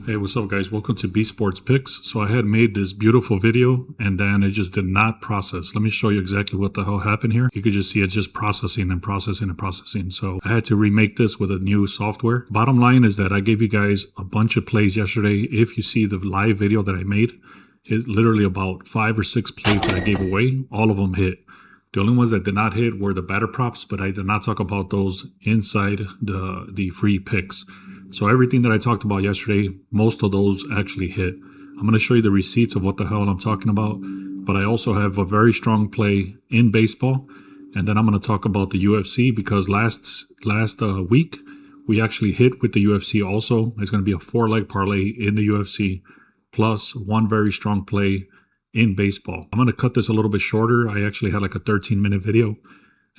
Hey, what's up, guys? Welcome to B Sports Picks. So I had made this beautiful video and then it just did not process. Let me show you exactly what the hell happened here. You could just see it just processing and processing and processing. So I had to remake this with a new software. Bottom line is that I gave you guys a bunch of plays yesterday. If you see the live video that I made, it's literally about 5 or 6 plays that I gave away. All of them hit. The only ones that did not hit were the batter props, but I did not talk about those inside the free picks. So everything that I talked about yesterday, most of those actually hit. I'm going to show you the receipts of what the hell I'm talking about, but I also have a very strong play in baseball. And then I'm going to talk about the UFC because last week we actually hit with the UFC also. It's going to be a 4-leg parlay in the UFC plus one very strong play in baseball. I'm going to cut this a little bit shorter. I actually had like a 13-minute video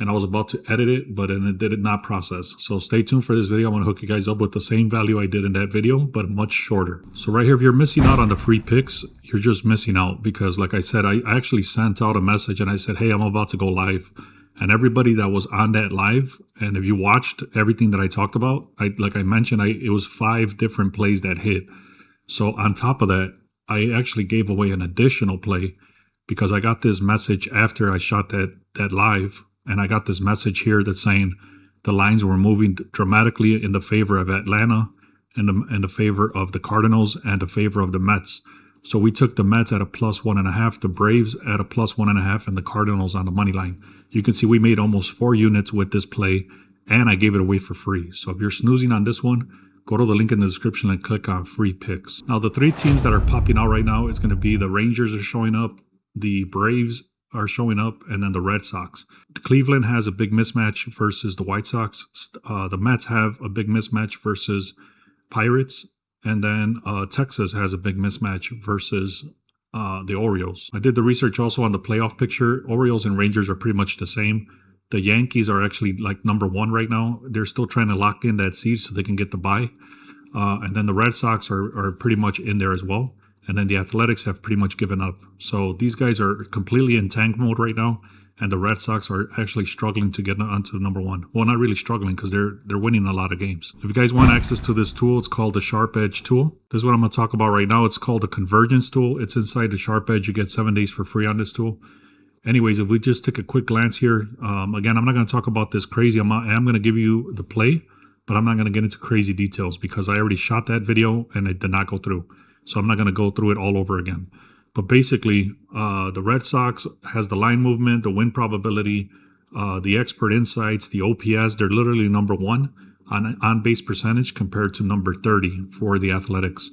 and I was about to edit it, but then it did not process. So stay tuned for this video. I'm going to hook you guys up with the same value I did in that video, but much shorter. So right here, if you're missing out on the free picks, you're just missing out because like I said, I actually sent out a message and I said, hey, I'm about to go live. And everybody that was on that live, and if you watched everything that I talked about, like I mentioned, it was 5 different plays that hit. So on top of that, I actually gave away an additional play because I got this message after I shot that live. And I got this message here that's saying the lines were moving dramatically in the favor of Atlanta and in the favor of the Cardinals and the favor of the Mets. So we took the Mets at a plus 1.5, the Braves at a plus 1.5, and the Cardinals on the money line. You can see we made almost 4 units with this play, and I gave it away for free. So if you're snoozing on this one, go to the link in the description and click on free picks. Now, the 3 teams that are popping out right now is going to be the Rangers are showing up, the Braves are showing up, and then the Red Sox. Cleveland has a big mismatch versus the White Sox. The Mets have a big mismatch versus Pirates, and then Texas has a big mismatch versus the Orioles. I did the research also on the playoff picture. Orioles and Rangers are pretty much the same. The Yankees are actually like number 1 right now. They're still trying to lock in that seed so they can get the bye. And then the Red Sox are pretty much in there as well. And then the Athletics have pretty much given up. So these guys are completely in tank mode right now. And the Red Sox are actually struggling to get onto number 1. Well, not really struggling because they're winning a lot of games. If you guys want access to this tool, it's called the Sharp Edge tool. This is what I'm going to talk about right now. It's called the Convergence tool. It's inside the Sharp Edge. You get 7 days for free on this tool. Anyways, if we just take a quick glance here, again, I'm not going to talk about this crazy. I'm going to give you the play, but I'm not going to get into crazy details because I already shot that video and it did not go through. So I'm not going to go through it all over again. But basically, the Red Sox has the line movement, the win probability, the expert insights, the OPS. They're literally number 1 on base percentage compared to number 30 for the Athletics.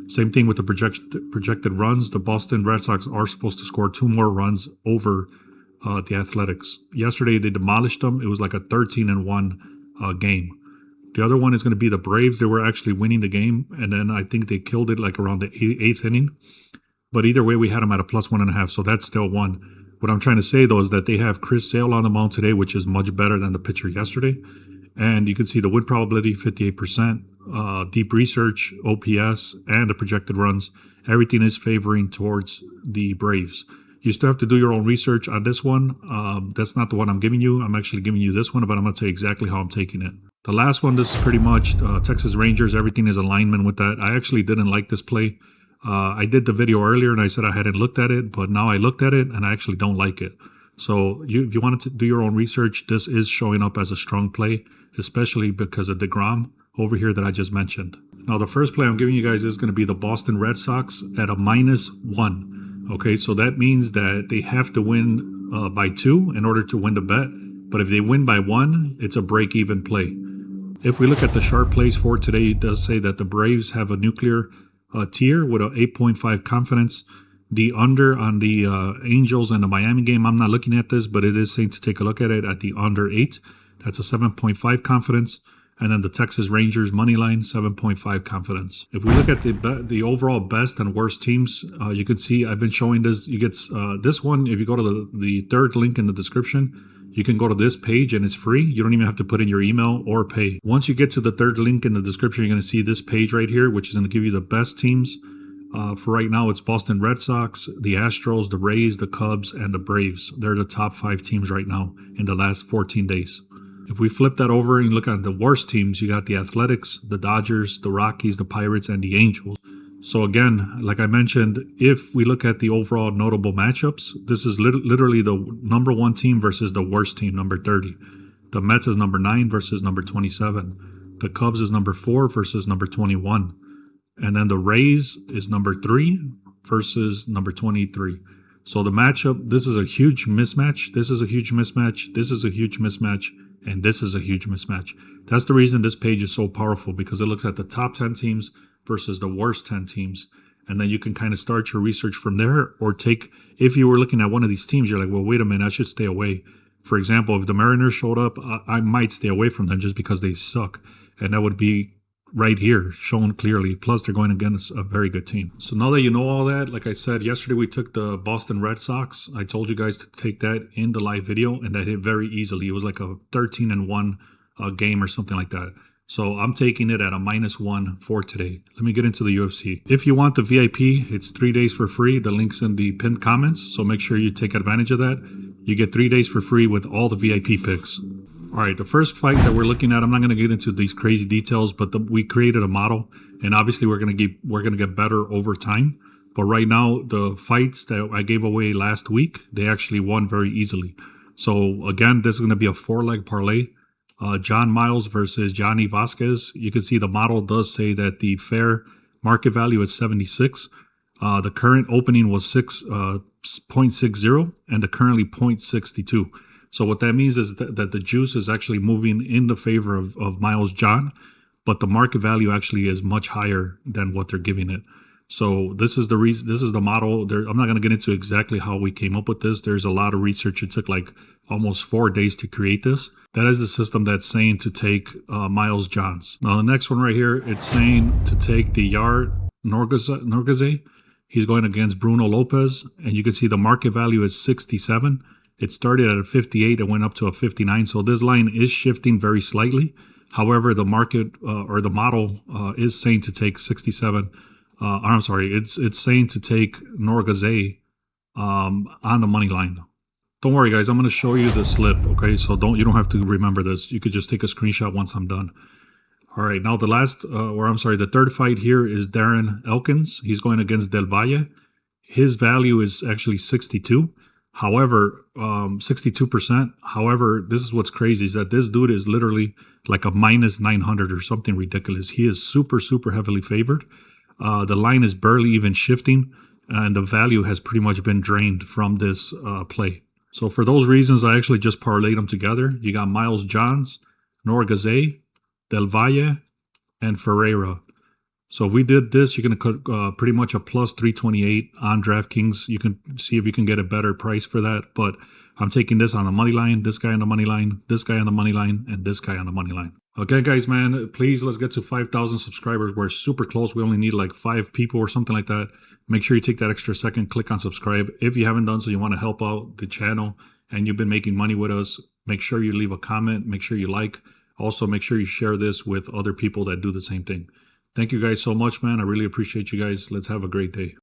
Same thing with the projected runs. The Boston Red Sox are supposed to score 2 more runs over the Athletics. Yesterday, they demolished them. It was like a 13-1 game. The other one is going to be the Braves. They were actually winning the game, and then I think they killed it like around the 8th inning. But either way, we had them at a plus 1.5, so that's still 1. What I'm trying to say, though, is that they have Chris Sale on the mound today, which is much better than the pitcher yesterday. And you can see the win probability, 58%, deep research, OPS, and the projected runs. Everything is favoring towards the Braves. You still have to do your own research on this one. That's not the one I'm giving you. I'm actually giving you this one, but I'm going to tell you exactly how I'm taking it. The last one, this is pretty much Texas Rangers. Everything is alignment with that. I actually didn't like this play. I did the video earlier and I said I hadn't looked at it, but now I looked at it and I actually don't like it. So if you wanted to do your own research, this is showing up as a strong play, especially because of DeGrom over here that I just mentioned. Now, the first play I'm giving you guys is going to be the Boston Red Sox at a -1. Okay, so that means that they have to win by 2 in order to win the bet. But if they win by 1, it's a break-even play. If we look at the sharp plays for today, it does say that the Braves have a nuclear tier with a 8.5 confidence. The under on the Angels and the Miami game, I'm not looking at this, but it is saying to take a look at it at the under 8. That's a 7.5 confidence. And then the Texas Rangers money line, 7.5 confidence. If we look at the overall best and worst teams, you can see I've been showing this. You get this one, if you go to the 3rd link in the description, you can go to this page and it's free. You don't even have to put in your email or pay. Once you get to the 3rd link in the description, you're going to see this page right here, which is going to give you the best teams. For right now, it's Boston Red Sox, the Astros, the Rays, the Cubs, and the Braves. They're the top 5 teams right now in the last 14 days. If we flip that over and look at the worst teams, you got the Athletics, the Dodgers, the Rockies, the Pirates, and the Angels. So again, like I mentioned, if we look at the overall notable matchups, this is literally the number 1 team versus the worst team, number 30. The Mets is number 9 versus number 27. The Cubs is number 4 versus number 21. And then the Rays is number 3 versus number 23. So the matchup, this is a huge mismatch. This is a huge mismatch. This is a huge mismatch. And this is a huge mismatch. That's the reason this page is so powerful, because it looks at the top 10 teams versus the worst 10 teams. And then you can kind of start your research from there, or take, if you were looking at one of these teams, you're like, well, wait a minute, I should stay away. For example, if the Mariners showed up, I might stay away from them just because they suck. And that would be right here, shown clearly. Plus, they're going against a very good team. So now that you know all that, like I said, yesterday we took the Boston Red Sox. I told you guys to take that in the live video, and that hit very easily. It was like a 13-1 game or something like that. So I'm taking it at a -1 for today. Let me get into the UFC. If you want the VIP, it's 3 days for free. The link's in the pinned comments, so make sure you take advantage of that. You get 3 days for free with all the VIP picks. All right, the first fight that we're looking at, I'm not going to get into these crazy details, but we created a model, and obviously we're going to get better over time. But right now, the fights that I gave away last week, they actually won very easily. So again, this is going to be a 4-leg parlay. John Miles versus Johnny Vasquez. You can see the model does say that the fair market value is 76. The current opening was 6.60 and the currently 0.62. So what that means is that the juice is actually moving in the favor of Miles John, but the market value actually is much higher than what they're giving it. So this is the reason. This is the model. I'm not going to get into exactly how we came up with this. There's a lot of research. It took like almost 4 days to create this. That is the system that's saying to take Miles Johns. Now the next one right here, it's saying to take the Yar Norgaze. He's going against Bruno Lopez, and you can see the market value is 67. It started at a 58 and went up to a 59. So this line is shifting very slightly. However, the market or the model is saying to take 67. I'm sorry, it's saying to take Norgaze on the money line. Don't worry, guys. I'm going to show you the slip. Okay, so you don't have to remember this. You could just take a screenshot once I'm done. All right, now the third fight here is Darren Elkins. He's going against Del Valle. His value is actually 62. However, 62%. However, this is what's crazy, is that this dude is literally like a -900 or something ridiculous. He is super, super heavily favored. The line is barely even shifting, and the value has pretty much been drained from this play. So for those reasons, I actually just parlayed them together. You got Miles Johns, Norgaze, Del Valle, and Ferreira. So if we did this, you're going to cut pretty much a plus 328 on DraftKings. You can see if you can get a better price for that. But I'm taking this on the money line, this guy on the money line, this guy on the money line, and this guy on the money line. Okay, guys, man, please, let's get to 5,000 subscribers. We're super close. We only need like 5 people or something like that. Make sure you take that extra second, click on subscribe. If you haven't done so, you want to help out the channel and you've been making money with us, make sure you leave a comment, make sure you like. Also, make sure you share this with other people that do the same thing. Thank you guys so much, man. I really appreciate you guys. Let's have a great day.